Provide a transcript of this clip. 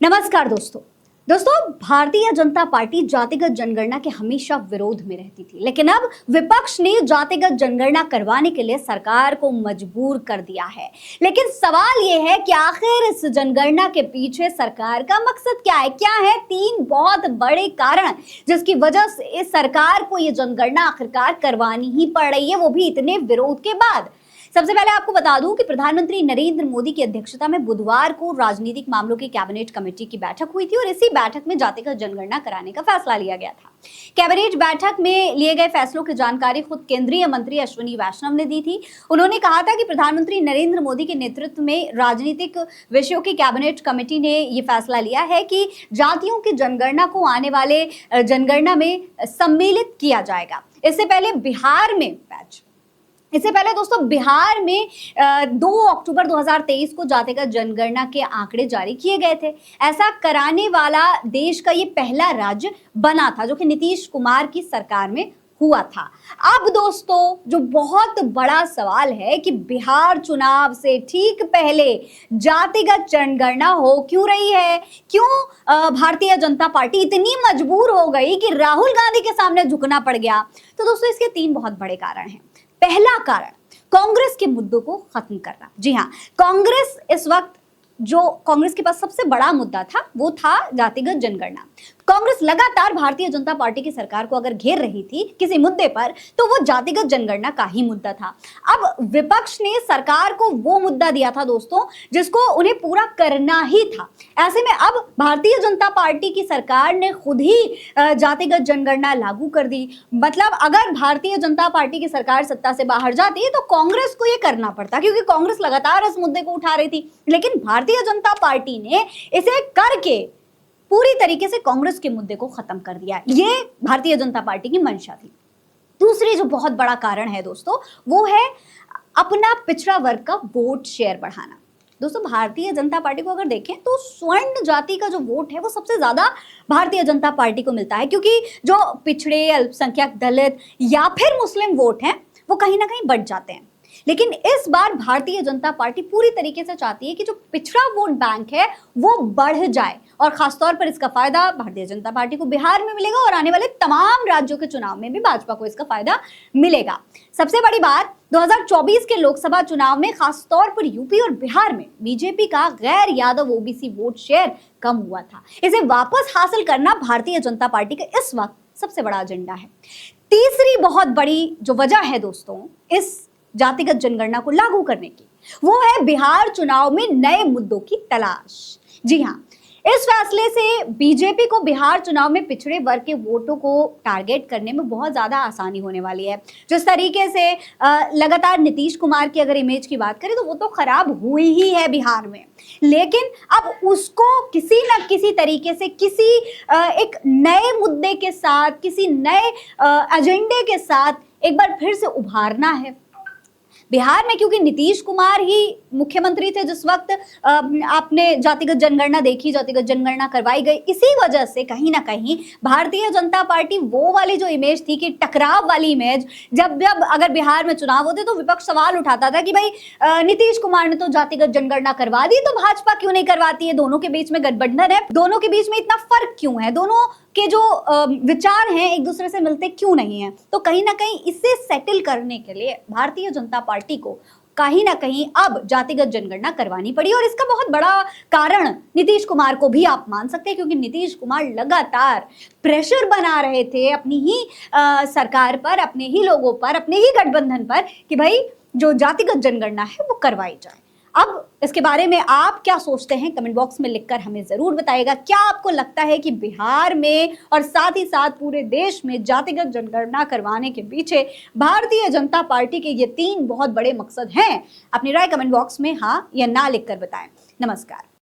नमस्कार दोस्तों भारतीय जनता पार्टी जातिगत जनगणना के हमेशा विरोध में रहती थी, लेकिन अब विपक्ष ने जातिगत जनगणना करवाने के लिए सरकार को मजबूर कर दिया है। लेकिन सवाल यह है कि आखिर इस जनगणना के पीछे सरकार का मकसद क्या है? क्या है तीन बहुत बड़े कारण जिसकी वजह से इस सरकार को यह जनगणना आखिरकार करवानी ही पड़ रही है, वो भी इतने विरोध के बाद। सबसे पहले आपको बता दूं कि प्रधानमंत्री नरेंद्र मोदी की अध्यक्षता में बुधवार को राजनीतिक मामलों की कैबिनेट कमेटी की बैठक हुई थी और इसी बैठक में जातिगत जनगणना कराने का फैसला लिया गया था। कैबिनेट बैठक में लिए गए फैसलों की जानकारी खुद केंद्रीय मंत्री अश्विनी वैष्णव ने दी थी। उन्होंने कहा था कि प्रधानमंत्री नरेंद्र मोदी के नेतृत्व में राजनीतिक विषयों की कैबिनेट कमेटी ने यह फैसला लिया है कि जातियों की जनगणना को आने वाले जनगणना में सम्मिलित किया जाएगा। इससे पहले दोस्तों बिहार में 2 अक्टूबर 2023 को जातिगत जनगणना के आंकड़े जारी किए गए थे। ऐसा कराने वाला देश का ये पहला राज्य बना था जो कि नीतीश कुमार की सरकार में हुआ था। अब दोस्तों जो बहुत बड़ा सवाल है कि बिहार चुनाव से ठीक पहले जातिगत जनगणना हो क्यों रही है? क्यों भारतीय जनता पार्टी इतनी मजबूर हो गई कि राहुल गांधी के सामने झुकना पड़ गया? तो दोस्तों इसके 3 बहुत बड़े कारण हैं। पहला कारण कांग्रेस के मुद्दों को खत्म करना। जी हां, कांग्रेस के पास सबसे बड़ा मुद्दा था वो था जातिगत जनगणना। कांग्रेस लगातार भारतीय जनता पार्टी की सरकार को अगर घेर रही थी किसी मुद्दे पर तो वो जातिगत जनगणना का ही मुद्दा था। अब विपक्ष ने सरकार को वो मुद्दा दिया था दोस्तों जिसको उन्हें पूरा करना ही था। ऐसे में अब भारतीय जनता पार्टी की सरकार ने खुद ही जातिगत जनगणना लागू कर दी। मतलब अगर भारतीय जनता पार्टी की सरकार सत्ता से बाहर जाती तो कांग्रेस को ये करना पड़ता, क्योंकि कांग्रेस लगातार इस मुद्दे को उठा रही थी। लेकिन भारतीय जनता पार्टी ने इसे करके पूरी तरीके से कांग्रेस के मुद्दे को खत्म कर दिया। ये भारतीय जनता पार्टी की मंशा थी। दूसरी जो बहुत बड़ा कारण है दोस्तों वो है अपना पिछड़ा वर्ग का वोट शेयर बढ़ाना। दोस्तों भारतीय जनता पार्टी को अगर देखें तो स्वर्ण जाति का जो वोट है वो सबसे ज्यादा भारतीय जनता पार्टी को मिलता है, क्योंकि जो पिछड़े, अल्पसंख्यक, दलित या फिर मुस्लिम वोट हैं वो कहीं ना कहीं बढ़ जाते हैं। लेकिन इस बार भारतीय जनता पार्टी पूरी तरीके से चाहती है कि जो पिछड़ा वोट बैंक है वो बढ़ जाए और खासतौर पर इसका फायदा भारतीय जनता पार्टी को बिहार में मिलेगा और आने वाले तमाम राज्यों के चुनाव में भी भाजपा को इसका फायदा मिलेगा। सबसे बड़ी बात 2024 के लोकसभा चुनाव में खासतौर पर यूपी और बिहार में बीजेपी का गैर यादव ओबीसी वोट शेयर कम हुआ था। इसे वापस हासिल करना भारतीय जनता पार्टी का इस वक्त सबसे बड़ा एजेंडा है। तीसरी बहुत बड़ी जो वजह है दोस्तों इस जातिगत जनगणना को लागू करने की वो है बिहार चुनाव में नए मुद्दों की तलाश। जी हां, इस फैसले से बीजेपी को बिहार चुनाव में पिछड़े वर्ग के वोटों को टारगेट करने में बहुत ज्यादा आसानी होने वाली है। जिस तरीके से लगातार नीतीश कुमार की अगर इमेज की बात करें तो वो तो खराब हुई ही है बिहार में, लेकिन अब उसको किसी न किसी तरीके से किसी एक नए मुद्दे के साथ, किसी नए एजेंडे के साथ एक बार फिर से उभारना है। बिहार में क्योंकि नीतीश कुमार ही मुख्यमंत्री थे जिस वक्त आपने जातिगत जनगणना देखी, जातिगत जनगणना करवाई गई, इसी वजह से कहीं ना कहीं भारतीय जनता पार्टी वो वाली जो इमेज थी कि टकराव वाली इमेज, जब अगर बिहार में चुनाव होते तो विपक्ष सवाल उठाता था कि भाई नीतीश कुमार ने तो जातिगत जनगणना करवा दी तो भाजपा क्यों नहीं करवाती है? दोनों के बीच में गठबंधन है, दोनों के बीच में इतना फर्क क्यों है? दोनों के जो विचार हैं एक दूसरे से मिलते क्यों नहीं है? तो कहीं ना कहीं इसे सेटल करने के लिए भारतीय जनता पार्टी को कहीं ना कहीं अब जातिगत जनगणना करवानी पड़ी। और इसका बहुत बड़ा कारण नीतीश कुमार को भी आप मान सकते हैं, क्योंकि नीतीश कुमार लगातार प्रेशर बना रहे थे अपनी ही सरकार पर, अपने ही लोगों पर, अपने ही गठबंधन पर कि भाई जो जातिगत जनगणना है वो करवाई जाए। अब इसके बारे में आप क्या सोचते हैं कमेंट बॉक्स में लिखकर हमें जरूर बताइएगा। क्या आपको लगता है कि बिहार में और साथ ही साथ पूरे देश में जातिगत जनगणना करवाने के पीछे भारतीय जनता पार्टी के ये 3 बहुत बड़े मकसद हैं? अपनी राय कमेंट बॉक्स में हाँ या ना लिखकर बताएं। नमस्कार।